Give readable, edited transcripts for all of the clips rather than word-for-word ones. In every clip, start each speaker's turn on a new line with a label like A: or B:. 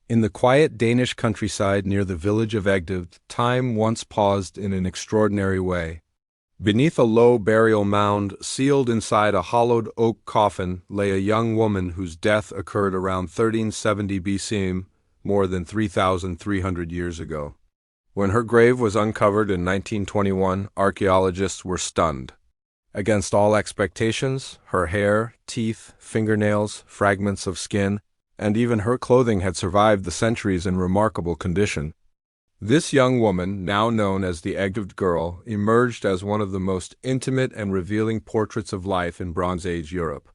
A: In the quiet Danish countryside near the village of Egtved, time once paused in an extraordinary way. Beneath a low burial mound, sealed inside a hollowed oak coffin, lay a young woman whose death occurred around 1370 BC, more than 3,300 years ago. When her grave was uncovered in 1921, archaeologists were stunned. Against all expectations, her hair, teeth, fingernails, fragments of skin, and even her clothing had survived the centuries in remarkable condition. This young woman, now known as the Egtved Girl, emerged as one of the most intimate and revealing portraits of life in Bronze Age Europe.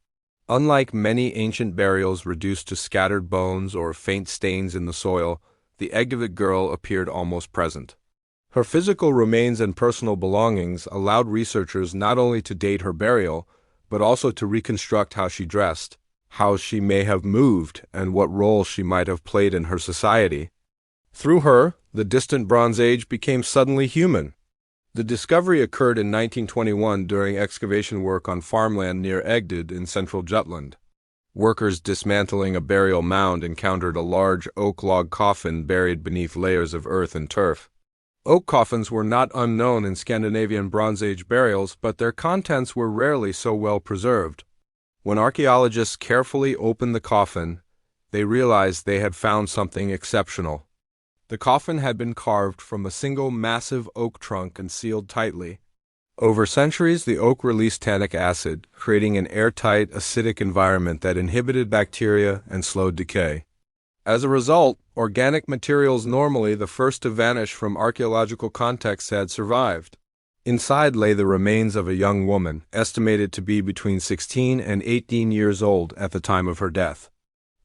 A: Unlike many ancient burials reduced to scattered bones or faint stains in the soil, the Egtved Girl appeared almost present. Her physical remains and personal belongings allowed researchers not only to date her burial, but also to reconstruct how she dressed, how she may have moved, and what role she might have played in her society. Through her, the distant Bronze Age became suddenly human. The discovery occurred in 1921 during excavation work on farmland near Egtved in central Jutland. Workers dismantling a burial mound encountered a large oak log coffin buried beneath layers of earth and turf. Oak coffins were not unknown in Scandinavian Bronze Age burials, but their contents were rarely so well preserved. When archaeologists carefully opened the coffin, they realized they had found something exceptional. The coffin had been carved from a single massive oak trunk and sealed tightly. Over centuries, the oak released tannic acid, creating an airtight, acidic environment that inhibited bacteria and slowed decay. As a result, organic materials normally the first to vanish from archaeological contexts had survived. Inside lay the remains of a young woman, estimated to be between 16 and 18 years old at the time of her death.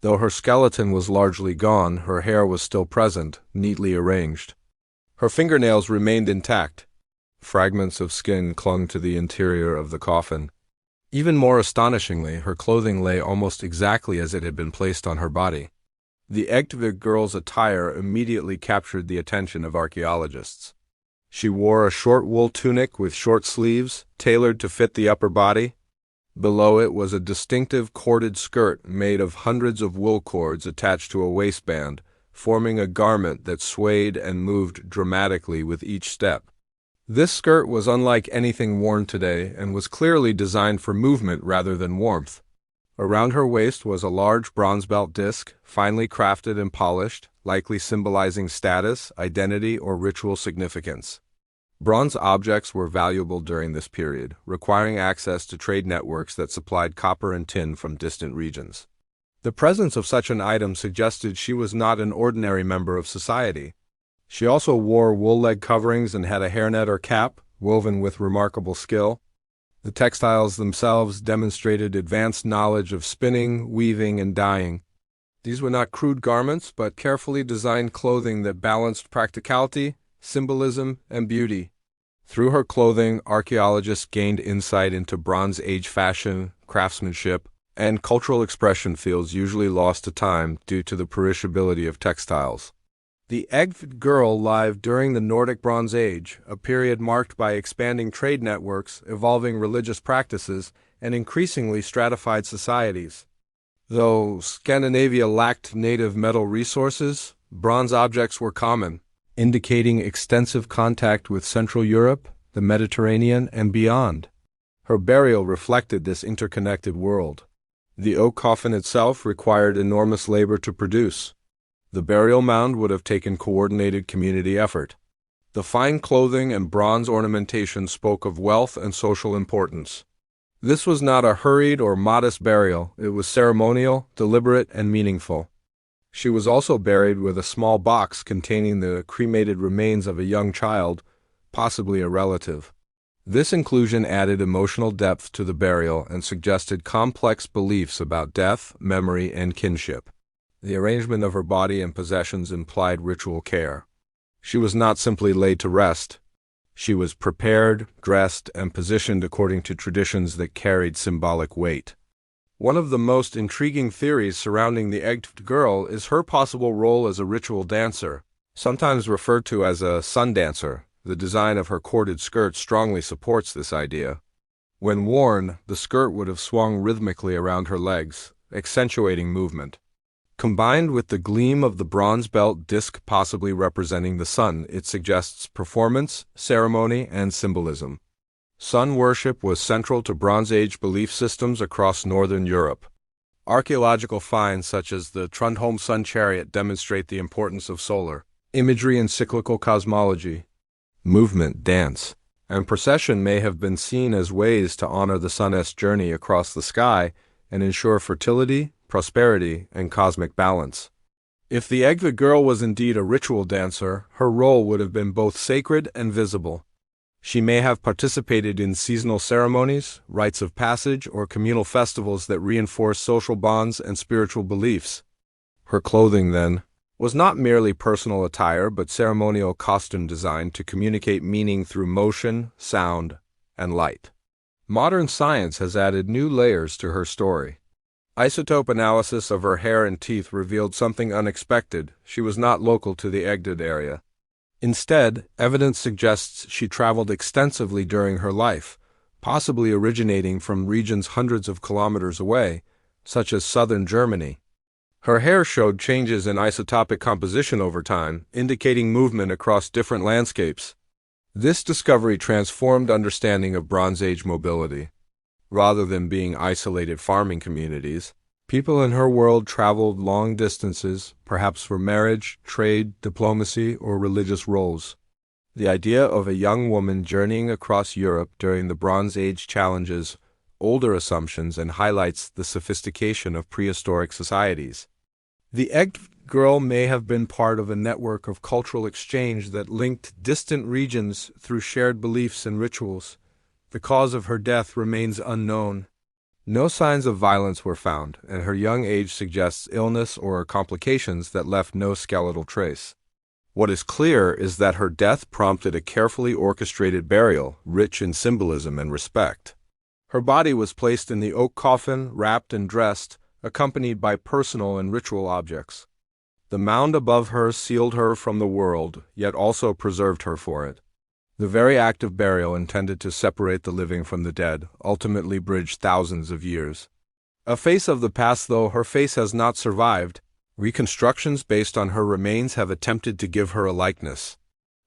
A: Though her skeleton was largely gone, her hair was still present, neatly arranged. Her fingernails remained intact. Fragments of skin clung to the interior of the coffin. Even more astonishingly, her clothing lay almost exactly as it had been placed on her body. The Egtved girl's attire immediately captured the attention of archaeologists. She wore a short wool tunic with short sleeves, tailored to fit the upper body. Below it was a distinctive corded skirt made of hundreds of wool cords attached to a waistband, forming a garment that swayed and moved dramatically with each step. This skirt was unlike anything worn today and was clearly designed for movement rather than warmth. Around her waist was a large bronze belt disc, finely crafted and polished, likely symbolizing status, identity, or ritual significance. Bronze objects were valuable during this period, requiring access to trade networks that supplied copper and tin from distant regions. The presence of such an item suggested she was not an ordinary member of society. She also wore wool leg coverings and had a hairnet or cap, woven with remarkable skill. The textiles themselves demonstrated advanced knowledge of spinning, weaving, and dyeing. These were not crude garments, but carefully designed clothing that balanced practicality, symbolism, and beauty. Through her clothing, archaeologists gained insight into Bronze Age fashion, craftsmanship, and cultural expression fields usually lost to time due to the perishability of textiles. The Egtved Girl lived during the Nordic Bronze Age, a period marked by expanding trade networks, evolving religious practices, and increasingly stratified societies. Though Scandinavia lacked native metal resources, bronze objects were common, indicating extensive contact with Central Europe, the Mediterranean, and beyond. Her burial reflected this interconnected world. The oak coffin itself required enormous labor to produce. The burial mound would have taken coordinated community effort. The fine clothing and bronze ornamentation spoke of wealth and social importance. This was not a hurried or modest burial. It was ceremonial, deliberate, and meaningful. She was also buried with a small box containing the cremated remains of a young child, possibly a relative. This inclusion added emotional depth to the burial and suggested complex beliefs about death, memory, and kinship. The arrangement of her body and possessions implied ritual care. She was not simply laid to rest. She was prepared, dressed, and positioned according to traditions that carried symbolic weight. One of the most intriguing theories surrounding the Egtved Girl is her possible role as a ritual dancer, sometimes referred to as a sun dancer. The design of her corded skirt strongly supports this idea. When worn, the skirt would have swung rhythmically around her legs, accentuating movement. Combined with the gleam of the bronze belt disc possibly representing the sun, it suggests performance, ceremony, and symbolism. Sun worship was central to Bronze Age belief systems across northern Europe. Archaeological finds such as the Trundholm sun chariot demonstrate the importance of solar imagery in cyclical cosmology. Movement, dance, and procession may have been seen as ways to honor the sun's journey across the sky and ensure fertility, prosperity, and cosmic balance. If the Egva girl was indeed a ritual dancer, her role would have been both sacred and visible. She may have participated in seasonal ceremonies, rites of passage, or communal festivals that reinforce social bonds and spiritual beliefs. Her clothing, then, was not merely personal attire but ceremonial costume designed to communicate meaning through motion, sound, and light. Modern science has added new layers to her story. Isotope analysis of her hair and teeth revealed something unexpected. She was not local to the Egdod area. Instead, evidence suggests she traveled extensively during her life, possibly originating from regions hundreds of kilometers away, such as southern Germany. Her hair showed changes in isotopic composition over time, indicating movement across different landscapes. This discovery transformed understanding of Bronze Age mobility. Rather than being isolated farming communities, people in her world traveled long distances, perhaps for marriage, trade, diplomacy, or religious roles. The idea of a young woman journeying across Europe during the Bronze Age challenges older assumptions and highlights the sophistication of prehistoric societies. The Egg girl may have been part of a network of cultural exchange that linked distant regions through shared beliefs and rituals. The cause of her death remains unknown. No signs of violence were found, and her young age suggests illness or complications that left no skeletal trace. What is clear is that her death prompted a carefully orchestrated burial, rich in symbolism and respect. Her body was placed in the oak coffin, wrapped and dressed, accompanied by personal and ritual objects. The mound above her sealed her from the world, yet also preserved her for it. The very act of burial, intended to separate the living from the dead, ultimately bridged thousands of years. A face of the past, though her face has not survived, reconstructions based on her remains have attempted to give her a likeness.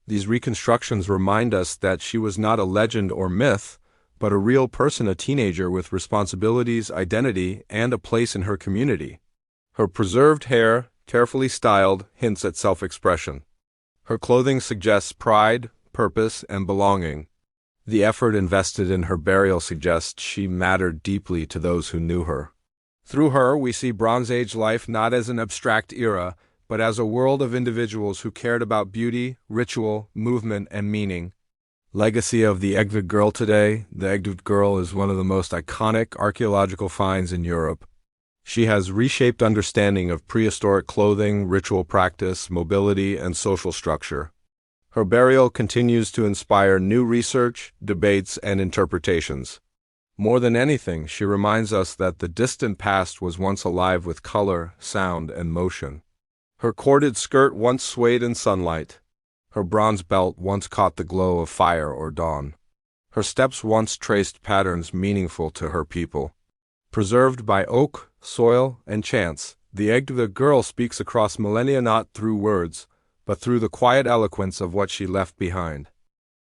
A: These reconstructions remind us that she was not a legend or myth, but a real person, a teenager with responsibilities, identity, and a place in her community. Her preserved hair, carefully styled, hints at self-expression. Her clothing suggests pride, purpose, and belonging. The effort invested in her burial suggests she mattered deeply to those who knew her. Through her, we see Bronze Age life not as an abstract era, but as a world of individuals who cared about beauty, ritual, movement, and meaning. Legacy of the Egdod girl today. The Egdod girl is one of the most iconic archaeological finds in Europe. She has reshaped understanding of prehistoric clothing, ritual practice, mobility, and social structure. Her burial continues to inspire new research, debates, and interpretations. More than anything, she reminds us that the distant past was once alive with color, sound, and motion. Her corded skirt once swayed in sunlight. Her bronze belt once caught the glow of fire or dawn. Her steps once traced patterns meaningful to her people. Preserved by oak, soil, and chance, the Egdod girl speaks across millennia not through words, but through the quiet eloquence of what she left behind.